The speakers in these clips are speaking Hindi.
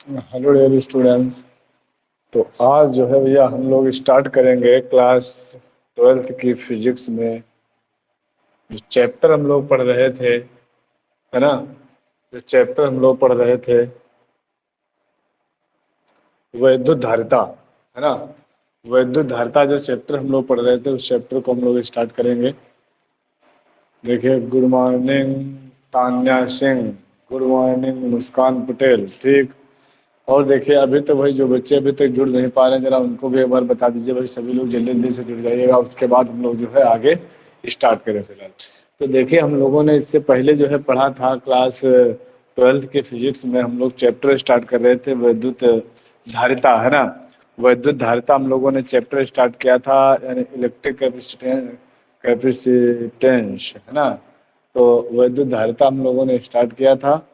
Hello dear students. तो आज जो है भैया हम लोग स्टार्ट करेंगे क्लास 12th की फिजिक्स में जो चैप्टर हम लोग पढ़ रहे थे, है ना। जो चैप्टर हम लोग पढ़ रहे थे वैद्युत धारिता, है ना। वैद्युत धारिता जो चैप्टर हम लोग पढ़ रहे थे उस चैप्टर को हम लोग स्टार्ट करेंगे। देखिए, good morning Tanya Singh, good morning Muskan Patel, ठीक। और देखिए, अभी तो भाई जो बच्चे अभी तक जुड़ नहीं पा रहे हैं जरा उनको भी एक बार बता दीजिए भाई, सभी लोग जल्दी जल्दी से जुड़ जाइएगा, उसके बाद हम लोग जो है आगे स्टार्ट करें फिलहाल। तो देखिए, हम लोगों ने इससे पहले जो है पढ़ा था क्लास 12th के फिजिक्स में, हम लोग चैप्टर स्टार्ट कर रहे थे वैद्युत धारिता, है ना। वैद्युत धारिता हम लोगों ने चैप्टर स्टार्ट किया था, यानी इलेक्ट्रिक कैपेसिटेंस, है ना। तो वैद्युत धारिता हम लोगों ने स्टार्ट किया था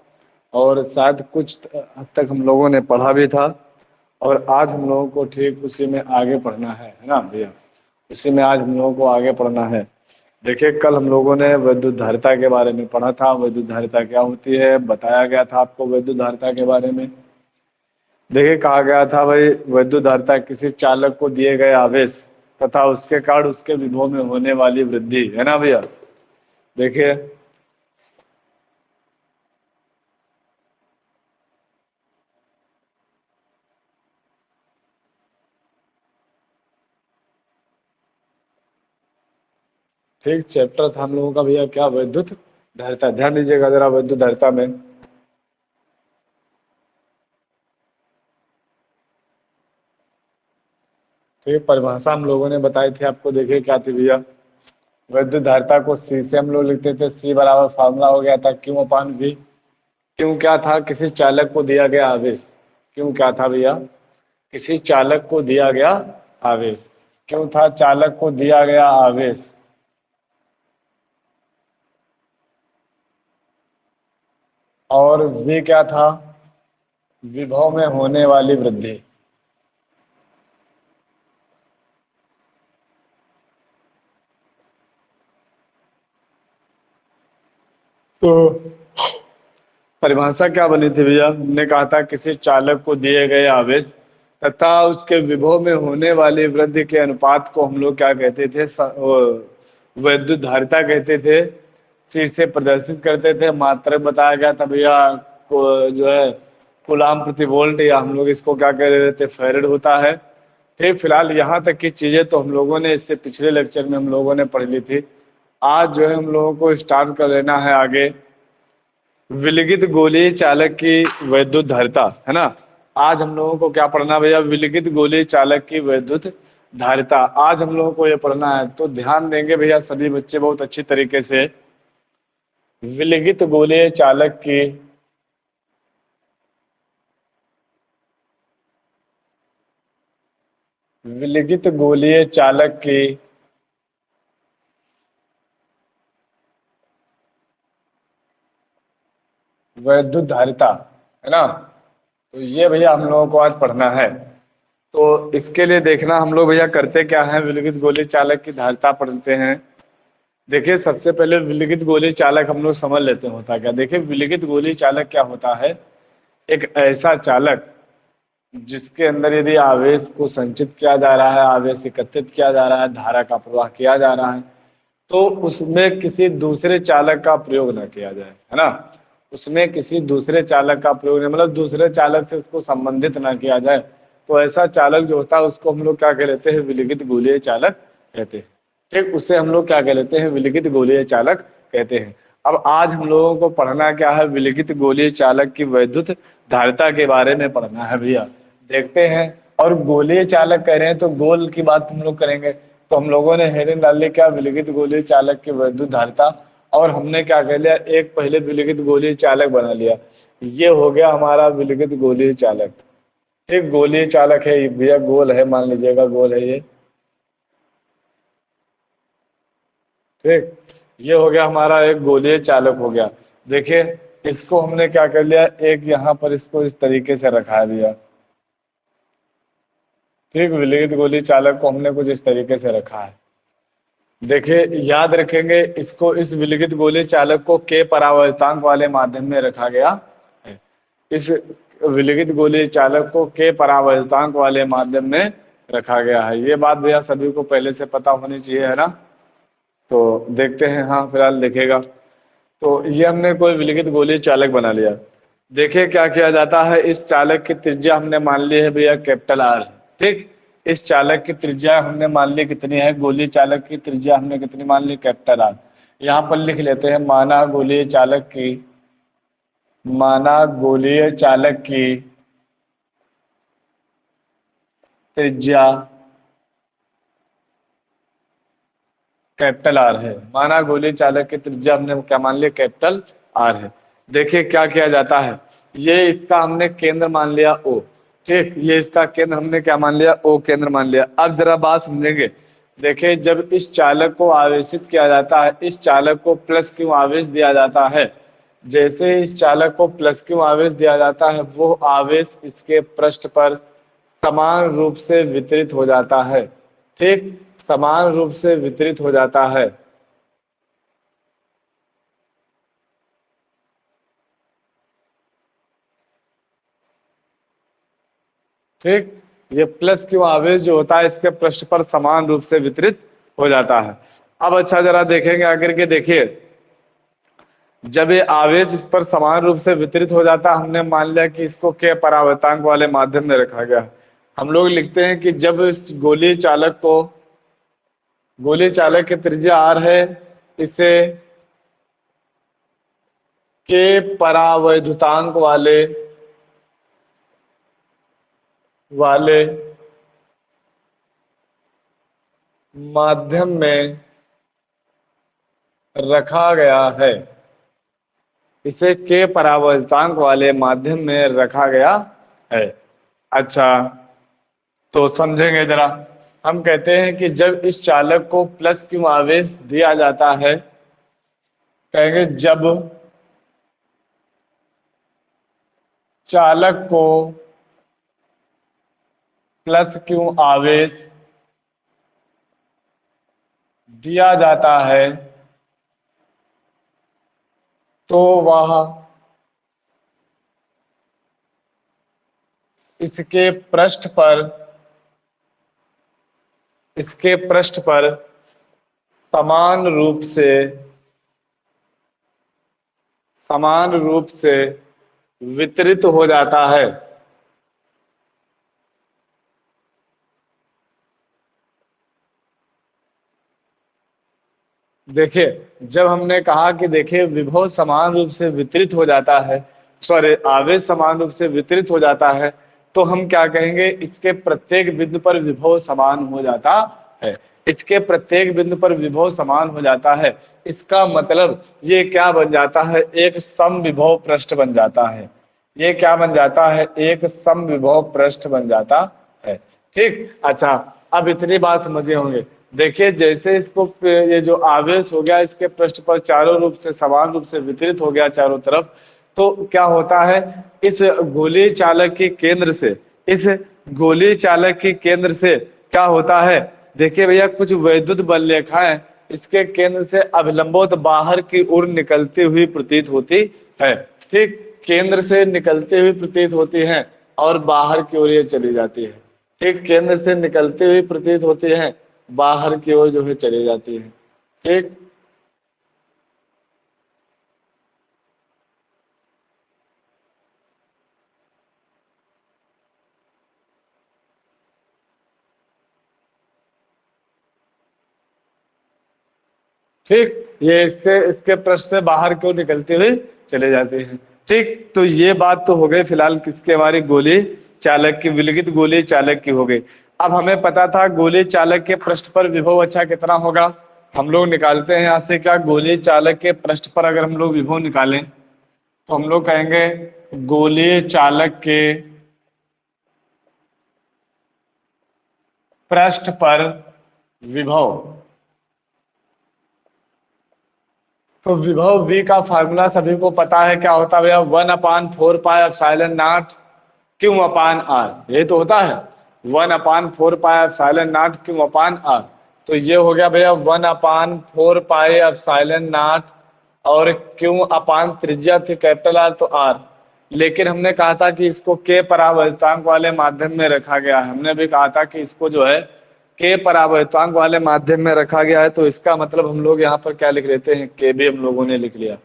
और शायद कुछ हद तक हम लोगों ने पढ़ा भी था। और आज हम लोगों को ठीक उसी में आगे पढ़ना है ना भैया। उसी में आज हम लोगों को आगे पढ़ना है। देखिए, कल हम लोगों ने वैद्युत धारिता के बारे में पढ़ा था। वैद्युत धारिता क्या होती है बताया गया था आपको वैद्युत धारिता के बारे में। देखिए, कहा गया था भाई, वैद्युत धारिता किसी चालक को दिए गए आवेश तथा उसके कारण उसके विभव में होने वाली वृद्धि, है ना भैया। देखिए, ठीक चैप्टर था हम लोगों का भैया क्या, वैद्युत धारिता। ध्यान दीजिएगा जरा वैद्युत धारिता में। तो ये परिभाषा हम लोगों ने बताई थी आपको। देखिए क्या थी भैया, वैद्युत धारिता को सी से हम लोग लिखते थे, सी बराबर फार्मूला हो गया था क्यू अपान वी। क्यों क्या था, किसी चालक को दिया गया आवेश। क्यों क्या था भैया, किसी चालक को दिया गया आवेश। क्यों था, चालक को दिया गया आवेश। और वी क्या था, विभव में होने वाली वृद्धि। तो परिभाषा क्या बनी थी भैया, हमने कहा था किसी चालक को दिए गए आवेश तथा उसके विभव में होने वाली वृद्धि के अनुपात को हम लोग क्या कहते थे, वैद्युत धारिता कहते थे। सी से प्रदर्शित करते थे। मात्रक बताया गया था भैया को जो है कूलाम प्रति वोल्ट, या हम लोग इसको क्या कह रहे थे, फैराड होता है। ठीक, फिलहाल यहाँ तक की चीजें तो हम लोगों ने इससे पिछले लेक्चर में हम लोगों ने पढ़ ली थी। आज जो है हम लोगों को स्टार्ट कर लेना है आगे विलगित गोलीय चालक की वैद्युत धारिता, है ना। आज हम लोगों को क्या पढ़ना भैया, विलगित गोलीय चालक की वैद्युत धारिता आज हम लोगों को ये पढ़ना है। तो ध्यान देंगे भैया सभी बच्चे बहुत अच्छी तरीके से। विलगित गोलीय चालक की विलगित गोलीय चालक की वैद्युत धारिता, है ना। तो ये भैया हम लोगों को आज पढ़ना है। तो इसके लिए देखना हम लोग भैया करते क्या है, विलगित गोलीय चालक की धारिता पढ़ते हैं। देखिए, सबसे पहले विलगित गोलीय चालक हम लोग समझ लेते हैं होता क्या। देखिए, विलगित गोलीय चालक क्या होता है, एक ऐसा चालक जिसके अंदर यदि आवेश को संचित किया जा रहा है, आवेश एकत्रित किया जा रहा है, धारा का प्रवाह किया जा रहा है, तो उसमें किसी दूसरे चालक का प्रयोग न किया जाए, है ना। उसमें किसी दूसरे चालक का प्रयोग नहीं, मतलब दूसरे चालक से उसको संबंधित ना किया जाए। तो ऐसा चालक जो होता है उसको हम लोग क्या कह लेते हैं, विलगित गोलीय चालक कहते हैं। ठीक, उसे हम लोग क्या कह लेते हैं, विलगित गोलीय चालक कहते हैं। अब आज हम लोगों को पढ़ना क्या है, विलगित गोलीय चालक की वैद्युत धारिता के बारे में पढ़ना है भैया। देखते हैं। और गोलीय चालक कह रहे हैं तो गोल की बात हम लोग करेंगे। तो हम लोगों ने हेडिंग डाल ली क्या, विलगित गोलीय चालक की वैद्युत धारिता। और हमने क्या कर लिया, एक पहले विलगित गोलीय चालक बना लिया। ये हो गया हमारा विलगित गोलीय चालक। एक गोलीय चालक है भैया, गोल है, मान लीजिएगा गोल है ये। ठीक, ये हो गया हमारा एक गोलीय चालक हो गया। देखिए, इसको हमने क्या कर लिया, एक यहाँ पर इसको इस तरीके से रखा दिया। ठीक, विलगित गोलीय चालक को हमने कुछ इस तरीके से रखा है। देखिए, याद रखेंगे इसको, इस विलगित गोलीय चालक को के परावर्तांक वाले माध्यम में रखा गया है। इस विलगित गोलीय चालक को के परावर्तांक वाले माध्यम में रखा गया है। ये बात भैया सभी को पहले से पता होनी चाहिए, है ना। तो देखते हैं, हाँ फिलहाल देखेगा। तो ये हमने कोई विलगित गोलीय चालक बना लिया। देखिए क्या किया जाता है, इस चालक की त्रिज्या हमने मान ली है भैया कैपिटल आर, ठीक। इस चालक की त्रिज्या हमने मान ली कितनी है, गोलीय चालक की त्रिज्या हमने कितनी मान ली, कैपिटल आर। यहाँ पर लिख लेते हैं माना गोलीय चालक की त्रिज्या कैपिटल आर है। माना गोलीय चालक की त्रिज्या हमने क्या मान लिया, कैपिटल आर है। देखिए क्या किया जाता है, ये इसका हमने केंद्र मान लिया ओ, ठीक। ये इसका केंद्र हमने क्या मान लिया, ओ केंद्र मान लिया। अब जरा बात समझेंगे। देखिए जब इस चालक को आवेशित किया जाता है, इस चालक को प्लस क्यों आवेश दिया जाता है, जैसे इस चालक को प्लस क्यों आवेश दिया जाता है, वो आवेश इसके पृष्ठ पर समान रूप से वितरित हो जाता है, ठीक। समान रूप से वितरित हो जाता है। ठीक, ये प्लस क्यू आवेश जो होता है इसके पृष्ठ पर समान रूप से वितरित हो जाता है। अब अच्छा जरा देखेंगे आगे के, देखिए जब ये आवेश इस पर समान रूप से वितरित हो जाता है, हमने मान लिया कि इसको के परावर्तांक वाले माध्यम में रखा गया। हम लोग लिखते हैं कि जब इस गोलीय चालक की त्रिज्या आर है, इसे के परावैद्युतांक वाले माध्यम में रखा गया है, इसे के परावर्तांक वाले माध्यम में रखा गया है। अच्छा तो समझेंगे जरा। हम कहते हैं कि जब इस चालक को प्लस क्यू आवेश दिया जाता है, कहेंगे जब चालक को प्लस क्यू आवेश दिया जाता है तो वह इसके पृष्ठ पर समान रूप से वितरित हो जाता है। देखिए जब हमने कहा कि देखिए विभव समान रूप से वितरित हो जाता है, सॉरी आवेश समान रूप से वितरित हो जाता है, तो हम क्या कहेंगे, इसके प्रत्येक बिंदु पर विभव समान हो जाता है। इसके प्रत्येक बिंदु पर विभव समान हो जाता है, इसका मतलब ये क्या बन जाता है, एक समविभव पृष्ठ बन जाता है। ये क्या बन जाता है, एक समविभव पृष्ठ बन जाता है, ठीक। अच्छा अब इतनी बात समझे होंगे। देखिए जैसे इसको ये जो आवेश हो गया इसके पृष्ठ पर चारों रूप से समान रूप से वितरित हो गया चारों तरफ, तो क्या होता है, इस गोलीय चालक के केंद्र से क्या होता है, देखिए भैया कुछ वैद्युत बल रेखाएं इसके केंद्र से अभिलंबोत बाहर की ओर निकलती हुई प्रतीत होती है, ठीक। केंद्र से निकलती हुई प्रतीत होती हैं और बाहर की ओर ये चली जाती है, ठीक। केंद्र से निकलती हुई प्रतीत होती है, बाहर की ओर जो है चली जाती है, ठीक। ठीक, ये इसके पृष्ठ से बाहर की ओर निकलते हुए चले जाते हैं, ठीक। तो ये बात तो हो गई फिलहाल किसके, हमारी गोलीय चालक की, विलगित गोलीय चालक की हो गई। अब हमें पता था गोलीय चालक के पृष्ठ पर विभव अच्छा कितना होगा, हम लोग निकालते हैं यहाँ से क्या, गोलीय चालक के पृष्ठ पर अगर हम लोग विभव निकालें तो हम लोग कहेंगे गोलीय चालक के पृष्ठ पर विभव। तो विभव V का फार्मूला सभी को पता है, क्या होता है भैया, 1/4 pi epsilon not q upon r, यही तो होता है 1/4 pi epsilon not q upon r. तो ये हो गया भैया 1/4 पाई एप्सिलॉन नॉट और क्यू अपान त्रिज्या थी कैपिटल आर तो आर, लेकिन हमने कहा था कि इसको के परावर्तांक वाले माध्यम में रखा गया है। हमने भी कहा था कि इसको जो है के परावर्तांक वाले माध्यम में रखा गया है, तो इसका मतलब हम लोग यहाँ पर क्या लिख लेते हैं, के भी हम लोगों ने लिख लिया।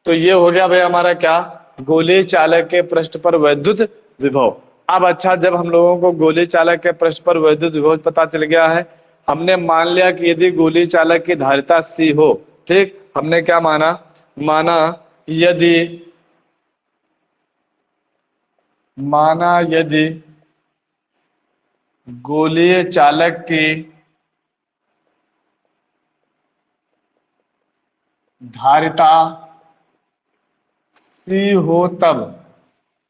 तो ये हो गया भाई हमारा क्या, गोलीय चालक के पृष्ठ पर वैद्युत विभव। अब अच्छा, जब हम लोगों को गोलीय चालक के पृष्ठ पर वैद्युत विभव पता चल गया है, हमने मान लिया कि यदि गोलीय चालक की धारिता C हो, ठीक, हमने क्या माना, यदि गोलीय चालक की धारिता C हो, तब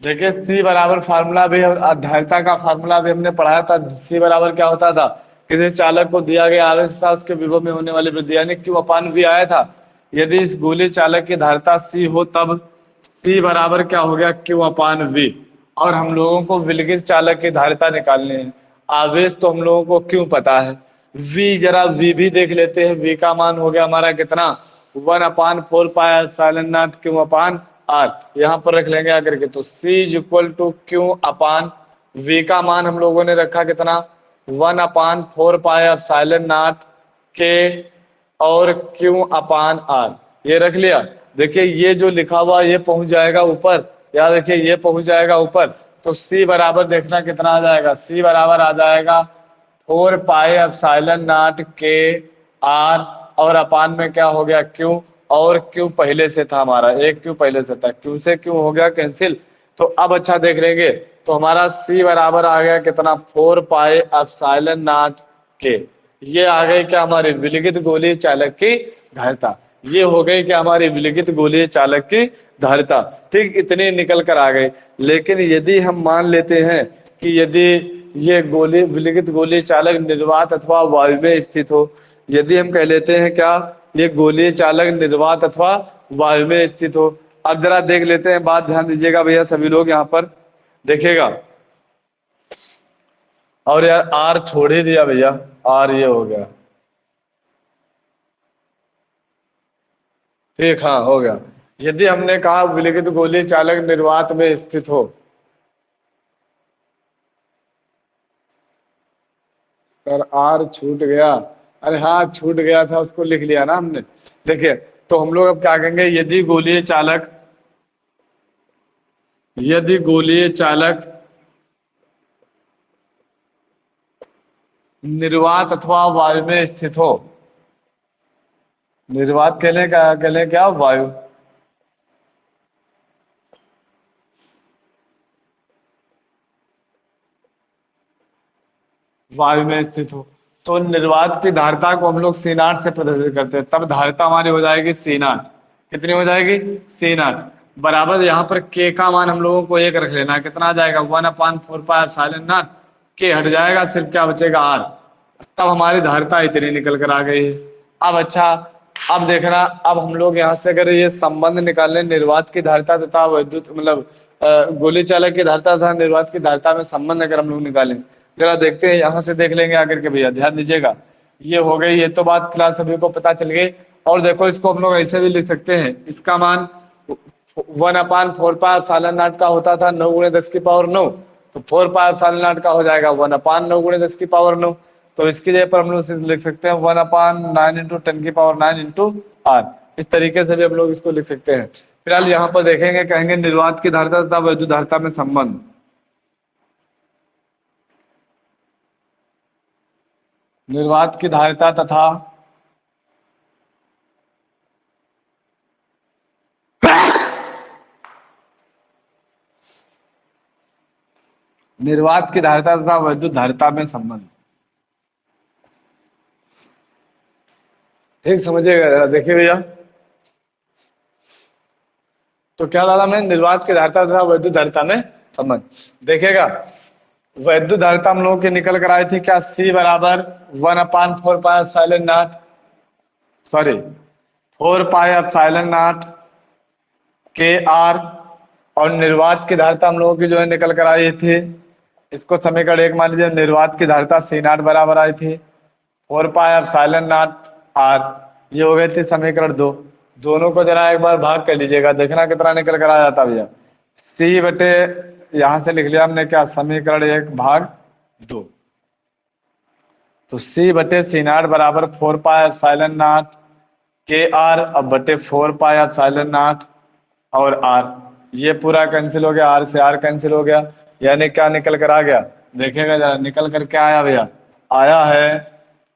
देखिए C बराबर फार्मूला भी और धारिता का फार्मूला भी हमने पढ़ाया था। C बराबर क्या होता था, किसी चालक को दिया गया आवेश था, उसके विभव में होने वाली वृद्धि, यानी Q अपान V आया था। यदि इस गोलीय चालक की धारिता C हो, तब C बराबर क्या हो गया, Q अपान V। और हम लोगों को विलगित चालक की धारिता निकालनी है। आवेश तो हम लोगों को क्यों पता है, V, जरा V भी देख लेते हैं। V का मान हो गया हमारा कितना, 1/4πε0 Q अपान R, यहाँ पर रख लेंगे आकर के। तो C is equal to Q upon V का मान हम लोगों ने रखा कितना, 1/4πε0 K और Q अपान R, ये रख लिया। देखिए ये जो लिखा हुआ ये पहुंच जाएगा ऊपर, या देखिए ये पहुंच जाएगा ऊपर। तो C बराबर देखना कितना आ जाएगा, C बराबर आ जाएगा 4πε0 K R, और अपान में क्या हो गया Q, और Q पहले से था हमारा, एक Q पहले से था, Q से Q हो गया कैंसिल। तो अब अच्छा देख लेंगे, तो हमारा C बराबर आ गया कितना, 4πε0 K। ये आ गई क्या हमारी विलगित गोलीय चालक की धारिता, ये हो गई क्या हमारी विलगित गोलीय चालक की धारिता, ठीक, इतनी निकल कर आ गई। लेकिन यदि हम मान लेते हैं कि यदि ये विलगित गोलीय चालक निर्वात अथवा वायु में स्थित हो, यदि हम कह लेते हैं क्या, ये गोलीय चालक निर्वात अथवा वायु में स्थित हो। अब जरा देख लेते हैं, बात ध्यान दीजिएगा भैया सभी लोग यहाँ पर देखिएगा। और यार आर छोड़ ही दिया भैया, आर ये हो गया, ठीक, हाँ हो गया। यदि हमने कहा विलगित गोलीय चालक निर्वात में स्थित हो, सर आर छूट गया, अरे हाँ छूट गया था, उसको लिख लिया ना हमने। देखिए तो हम लोग अब क्या कहेंगे, यदि गोलीय चालक निर्वात अथवा वायु में स्थित हो, निर्वात कह लें क्या, वायु, वायु में स्थित हो, तो निर्वात की धारिता को हम लोग C0 से प्रदर्शित करते हैं। तब धारिता हमारी हो जाएगी C0, कितनी हो जाएगी, C0 बराबर, यहाँ पर K का मान हम लोगों को एक रख लेना है, कितना आ जाएगा, 1/4πε0, K हट जाएगा, सिर्फ क्या बचेगा R। तब हमारी धारिता इतनी निकल कर आ गई है। अब अच्छा, अब देखना, अब हम लोग यहाँ से अगर ये संबंध निकालने निर्वात की धारिता तथा वैद्युत मतलब गोलीय चालक की धारिता तथा निर्वात की धारिता में संबंध अगर हम लोग निकालें, जरा देखते हैं, यहाँ से देख लेंगे आकर के भैया, ध्यान दीजिएगा। ये हो गई, ये तो बात फिलहाल सभी को पता चल गई। और देखो इसको हम लोग ऐसे भी लिख सकते हैं, इसका मान 1/4πε0 का होता था 9×10⁹, तो 4πε0 का हो जाएगा 1/9×10⁹। तो इसकी जगह पर हम लोग लिख सकते हैं 1/9×10⁹ इस तरीके से भी हम लोग इसको लिख सकते हैं। फिलहाल यहाँ पर देखेंगे, कहेंगे निर्वात की धारिता तथा वैद्युत धारिता में संबंध। निर्वात की धारिता तथा निर्वात की धारिता तथा वैद्युत धारिता में संबंध, ठीक समझिएगा, देखिए भैया। तो क्या डाला हमने, निर्वात की धारिता तथा वैद्युत धारिता में संबंध। देखिएगा वैद्युत धारिता हम लोगों की निकल कर आई थी क्या, C बराबर 1/4πε0, सॉरी 4πε0 KR, और निर्वात की धारिता हम लोगों की जो है निकल कर आई थी, इसको समीकरण 1 मान लीजिए, निर्वात की धारिता C0 बराबर आई थी 4πε0 R, ये हो गई थी समीकरण 2। दोनों को जरा एक बार भाग कर लीजिएगा, देखना कितना निकल कर आ जाता भैया। सी बटे, यहां से लिख लिया हमने क्या, समीकरण 1/2। तो सी बटे सी नाट बराबर 4πε0 के आर, अब बटे 4πε0 और आर, ये पूरा कैंसिल हो गया, आर से आर कैंसिल हो गया, यानी क्या निकल कर आ गया, देखेगा जरा निकल कर क्या आया भैया, आया है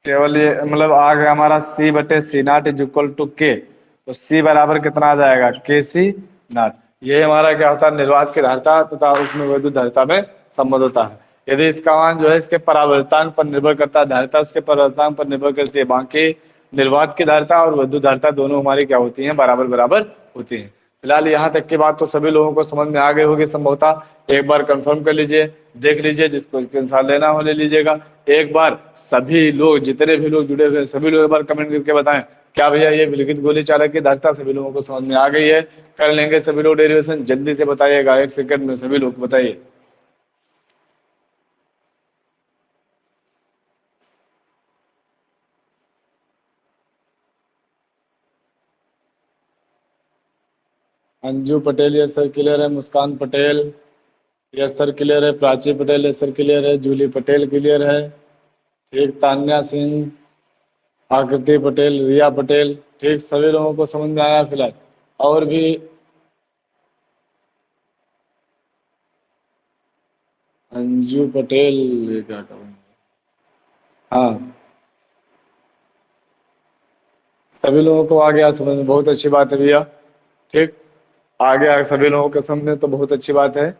केवल ये, मतलब आ गया हमारा सी बटे सी नाट इज इक्वल टू के। तो सी बराबर कितना आ जाएगा, के सी नाट। ये हमारा क्या होता है, निर्वात की धारिता तथा उसमें वैद्युत धारिता में संबंध होता है। यदि इसका मान जो है इसके परावर्तन पर निर्भर करता है, धारिता उसके परावर्तन पर निर्भर करती है, बाकी निर्वात की धारिता और विद्युत धारिता दोनों हमारी क्या होती हैं, बराबर बराबर होती हैं। फिलहाल यहाँ तक की बात तो सभी लोगों को समझ में आ गई होगी संभवतः। एक बार कंफर्म कर लीजिए, देख लीजिए, जिसको आंसर लेना हो ले लीजिएगा। एक बार सभी लोग, जितने भी लोग जुड़े हुए हैं सभी लोग एक बार कमेंट करके बताएं, क्या भैया ये विलगित गोली चालक की धारिता सभी लोगों को समझ में आ गई है? कर लेंगे सभी लोग डेरिवेशन, जल्दी से बताइएगा, 1 सेकंड में सभी लोग बताइए। Anju Patel yes sir clear है, मुस्कान पटेल यस सर क्लियर है, Prachi Patel yes sir clear है, जूली पटेल क्लियर है, ठीक, तान्या सिंह, आकृति पटेल, रिया पटेल, ठीक, सभी लोगों को समझ में आया फिलहाल? और भी अंजू पटेल, ये क्या करूँ, हाँ सभी लोगों को आ गया समझ में, बहुत अच्छी बात है भैया, ठीक, आ गया सभी लोगों को समझ में, तो बहुत अच्छी बात है।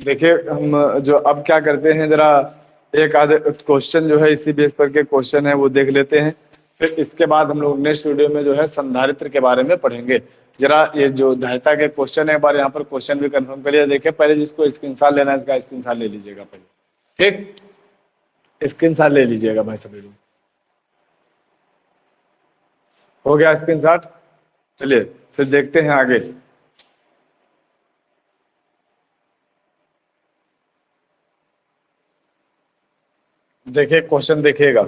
देखिए हम जो अब क्या करते हैं, जरा एक आधे क्वेश्चन जो है इसी बेस पर के क्वेश्चन है वो देख लेते हैं, फिर इसके बाद हम लोग नेक्स्ट वीडियो में जो है संधारित्र के बारे में पढ़ेंगे। जरा ये जो धारिता के क्वेश्चन है, एक बार यहाँ पर क्वेश्चन भी कंफर्म करिए। देखिए पहले जिसको स्क्रीनशॉट लेना है इसका स्क्रीनशॉट ले लीजिएगा पहले, ठीक, स्क्रीनशॉट ले लीजिएगा भाई सभी लोग। हो गया स्क्रीनशॉट? चलिए फिर देखते हैं आगे। देखिए क्वेश्चन देखिएगा,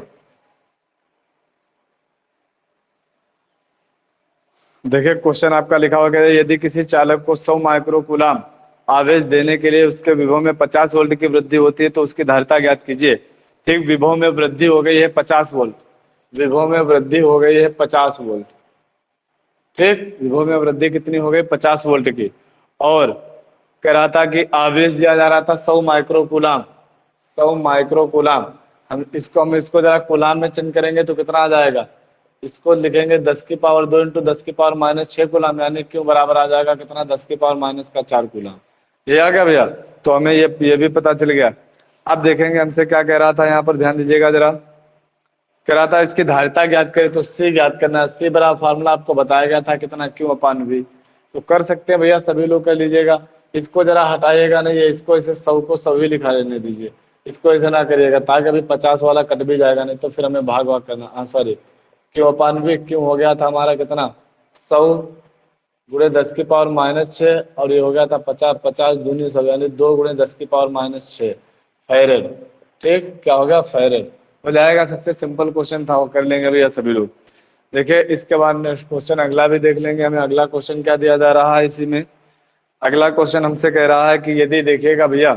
देखिए क्वेश्चन आपका लिखा हुआ है, यदि किसी चालक को 100 माइक्रोकूलाम आवेश देने के लिए उसके विभव में 50 वोल्ट की वृद्धि होती है तो उसकी धारिता ज्ञात कीजिए। ठीक, विभव में वृद्धि हो गई है 50 वोल्ट, विभव में वृद्धि हो गई है 50 वोल्ट, ठीक, विभव में वृद्धि कितनी हो गई, 50 वोल्ट की, और कह रहा था कि आवेश दिया जा रहा था 100 माइक्रोकूलाम, 100 माइक्रोकूलाम। हम इसको जरा कूलाम में चेंज करेंगे तो कितना आ जाएगा, इसको लिखेंगे 10 की पावर 2 इंटू 10 की पावर -6 कूलाम, यानी क्यों बराबर आ जाएगा कितना, 10 की पावर -4 कूलाम। ये आ गया भैया, तो हमें ये भी पता चल गया। अब देखेंगे हमसे क्या कह रहा था, यहाँ पर ध्यान दीजिएगा जरा, कह रहा था इसकी धारिता ज्ञात करें तो सी ज्ञात करना है। सी बराबर फार्मूला आपको बताया गया था कितना, क्यू अपान वी। तो कर सकते हैं भैया, सभी लोग कर लीजिएगा। इसको जरा हटाइएगा नहीं, इसको इसे 100 को 100 ही लिखा रहने दीजिए, इसको ऐसे ना करिएगा, ताकि अभी 50 वाला कट भी जाएगा, नहीं तो फिर हमें भाग भाग करना। हाँ sorry, q upon v, q हो गया था हमारा कितना, 100 गुणे 10 की पावर -6, और ये हो गया था 50, 50 दूनी 100, यानी 2 गुणे 10 की पावर -6 फैरेड। ठीक, क्या हो गया, फैरेड हो जाएगा। सबसे सिंपल क्वेश्चन था, वो कर लेंगे भैया सभी लोग। देखिए इसके बाद नेक्स्ट क्वेश्चन अगला भी देख लेंगे। हमें अगला क्वेश्चन क्या दिया जा रहा है इसी में, अगला क्वेश्चन हमसे कह रहा है कि यदि देखिएगा भैया,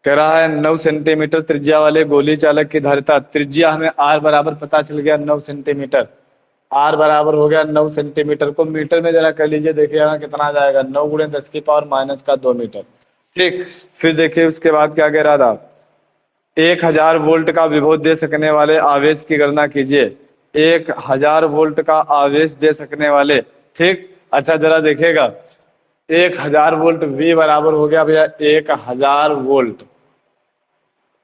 कह रहा है 9 सेंटीमीटर त्रिज्या वाले गोली चालक की धारिता, त्रिज्या हमें आर बराबर पता चल गया 9 सेंटीमीटर, आर बराबर हो गया 9 सेंटीमीटर, को मीटर में जरा कर लीजिए, देखिएगा कितना आ जाएगा, 9 गुणे 10 की पावर -2 मीटर। ठीक, फिर देखिए उसके बाद क्या कह रहा था, 1000 वोल्ट का विभव दे सकने वाले आवेश की गणना कीजिए, 1000 वोल्ट का आवेश दे सकने वाले। ठीक, अच्छा जरा देखिएगा, 1000 वोल्ट V बराबर हो गया भैया 1000 वोल्ट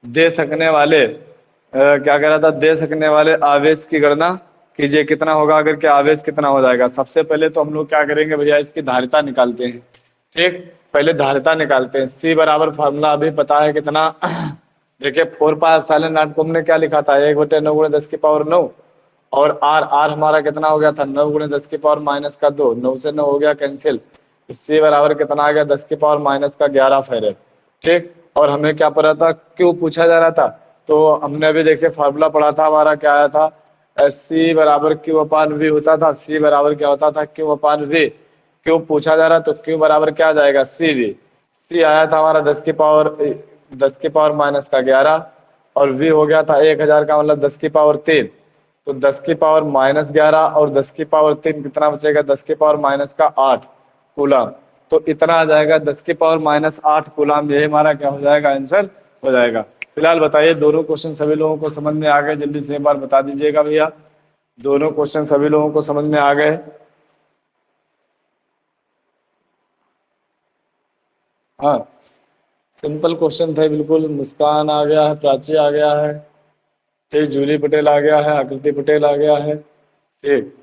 दे सकने वाले, क्या कह रहा था, दे सकने वाले आवेश की गणना कीजिए, कितना होगा, अगर क्या आवेश कितना हो जाएगा। सबसे पहले तो हम लोग क्या करेंगे भैया, इसकी धारिता निकालते हैं। ठीक, पहले धारिता निकालते हैं। सी बराबर फार्मूला अभी पता है कितना, देखिए 4πε0 को हमने क्या लिखा था, 1/9 गुणे 10 की पावर 9, और आर, आर हमारा कितना हो गया था, 9 गुणे 10 की पावर -2, 9 से 9 हो गया कैंसिल, सी बराबर कितना आ गया, 10 की पावर -11 फैरेड। ठीक, और हमें क्या पता था, क्यों पूछा जा रहा था, तो हमने अभी देखिए फार्मूला पढ़ा था, हमारा क्या आया था, सी बराबर क्यू अपान वी होता था, सी बराबर क्या होता था, क्यू अपान वी। क्यूब पूछा जा रहा, तो क्यूब बराबर क्या आ जाएगा, सी वी। सी आया था हमारा 10 की पावर -11, और वी हो गया था 1000 का मतलब 10 की पावर 3। तो 10 की पावर-11 और 10 की पावर 3 कितना बचेगा, 10 की पावर-8 कूलम। तो इतना आ जाएगा 10 की पावर-8 कूलम। यही हमारा क्या हो जाएगा, आंसर हो जाएगा। फिलहाल बताइए, दोनों क्वेश्चन सभी लोगों को समझ में आ गए? जल्दी से एक बार बता दीजिएगा भैया, दोनों क्वेश्चन सभी लोगों को समझ में आ गए? हाँ, सिंपल क्वेश्चन थे बिल्कुल। मुस्कान आ गया है, प्राची आ गया है, ठीक, जूली पटेल आ गया है, आकृति पटेल आ गया है, ठीक,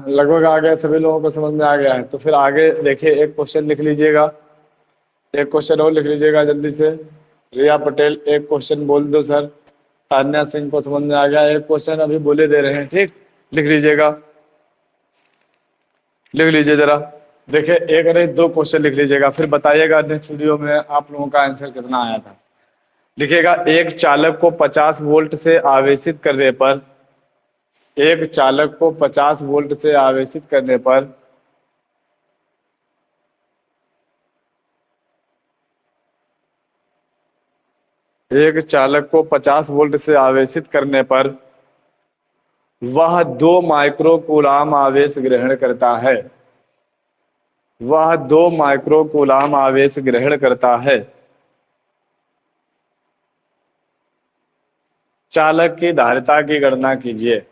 लगभग आ गया, सभी लोगों को समझ में आ गया है। तो फिर आगे देखिए, एक क्वेश्चन लिख लीजिएगा, एक क्वेश्चन और लिख लीजिएगा जल्दी से। रिया पटेल, एक क्वेश्चन बोल दो सर। तान्या सिंह को समझ में आ गया, एक क्वेश्चन अभी बोले दे रहे हैं, ठीक, लिख लीजिएगा, लिख लीजिए जरा। देखिए, एक नहीं दो क्वेश्चन लिख लीजिएगा, फिर बताइएगा नेक्स्ट वीडियो में आप लोगों का आंसर कितना आया था। लिखिएगा, एक चालक को 50 वोल्ट से आवेशित करने पर, एक चालक को 50 वोल्ट से आवेशित करने पर एक चालक को 50 वोल्ट से आवेशित करने पर वह 2 माइक्रो कूलाम आवेश ग्रहण करता है। वह 2 माइक्रो कूलाम आवेश ग्रहण करता है। चालक की धारिता की गणना कीजिए।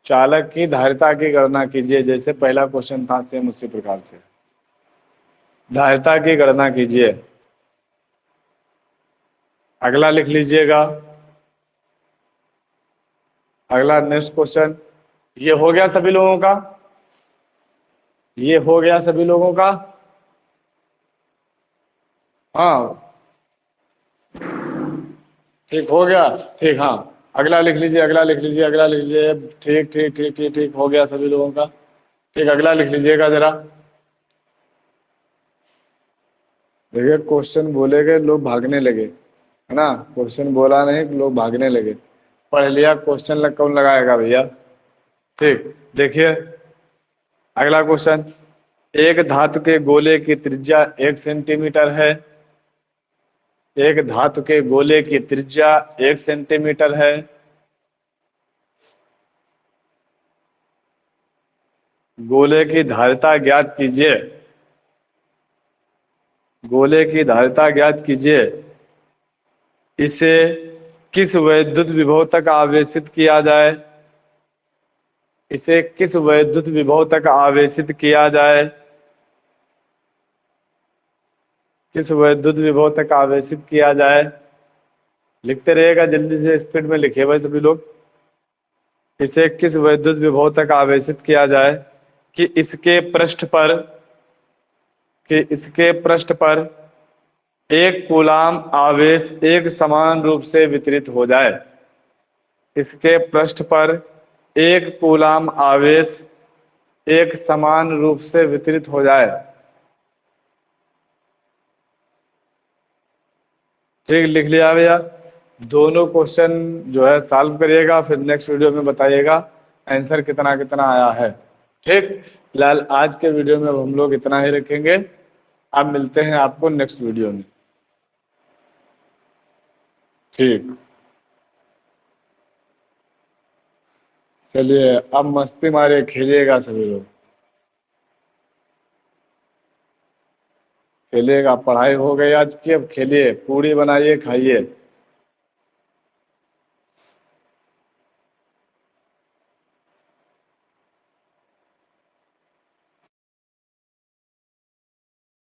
चालक की धारिता की गणना कीजिए। जैसे पहला क्वेश्चन था, सेम उसी प्रकार से धारिता की गणना कीजिए। अगला लिख लीजिएगा, अगला नेक्स्ट क्वेश्चन। ये हो गया सभी लोगों का? ये हो गया सभी लोगों का? हाँ, ठीक हो गया, ठीक, हाँ, अगला लिख लीजिए, अगला लिख लीजिए, अगला लिख लीजिए। ठीक ठीक ठीक ठीक ठीक, हो गया सभी लोगों का, ठीक, अगला लिख लीजिएगा जरा। देखिए, क्वेश्चन बोले गए, लोग भागने लगे, है ना, क्वेश्चन बोला नहीं, लोग भागने लगे। पढ़ लिया क्वेश्चन, लग कौन लगाएगा भैया? ठीक, देखिए अगला क्वेश्चन। एक धातु के गोले की त्रिज्या 1 सेंटीमीटर है। एक धातु के गोले की त्रिज्या 1 सेंटीमीटर है। गोले की धारिता ज्ञात कीजिए। गोले की धारिता ज्ञात कीजिए। इसे किस वैद्युत विभव तक आवेशित किया जाए? इसे किस वैद्युत विभव तक आवेशित किया जाए? किस वैद्युत विभव तक आवेशित किया जाए? लिखते रहिएगा, जल्दी से स्पीड में लिखिए भाई सभी लोग। इसे किस वैद्युत विभव तक आवेशित किया जाए कि इसके पृष्ठ पर, कि इसके पृष्ठ पर एक कूलाम आवेश एक समान रूप से वितरित हो जाए। इसके पृष्ठ पर एक कूलाम आवेश एक समान रूप से वितरित हो जाए। ठीक, लिख लिया भैया। दोनों क्वेश्चन जो है सॉल्व करिएगा, फिर नेक्स्ट वीडियो में बताइएगा आंसर कितना कितना आया है। ठीक, फिलहाल आज के वीडियो में हम लोग इतना ही रखेंगे। अब मिलते हैं आपको नेक्स्ट वीडियो में। ठीक, चलिए, अब मस्ती मारे खेलिएगा सभी लोग, खेलिएगा। पढ़ाई हो गई आज की, अब खेलिए, पूड़ी बनाइए, खाइए।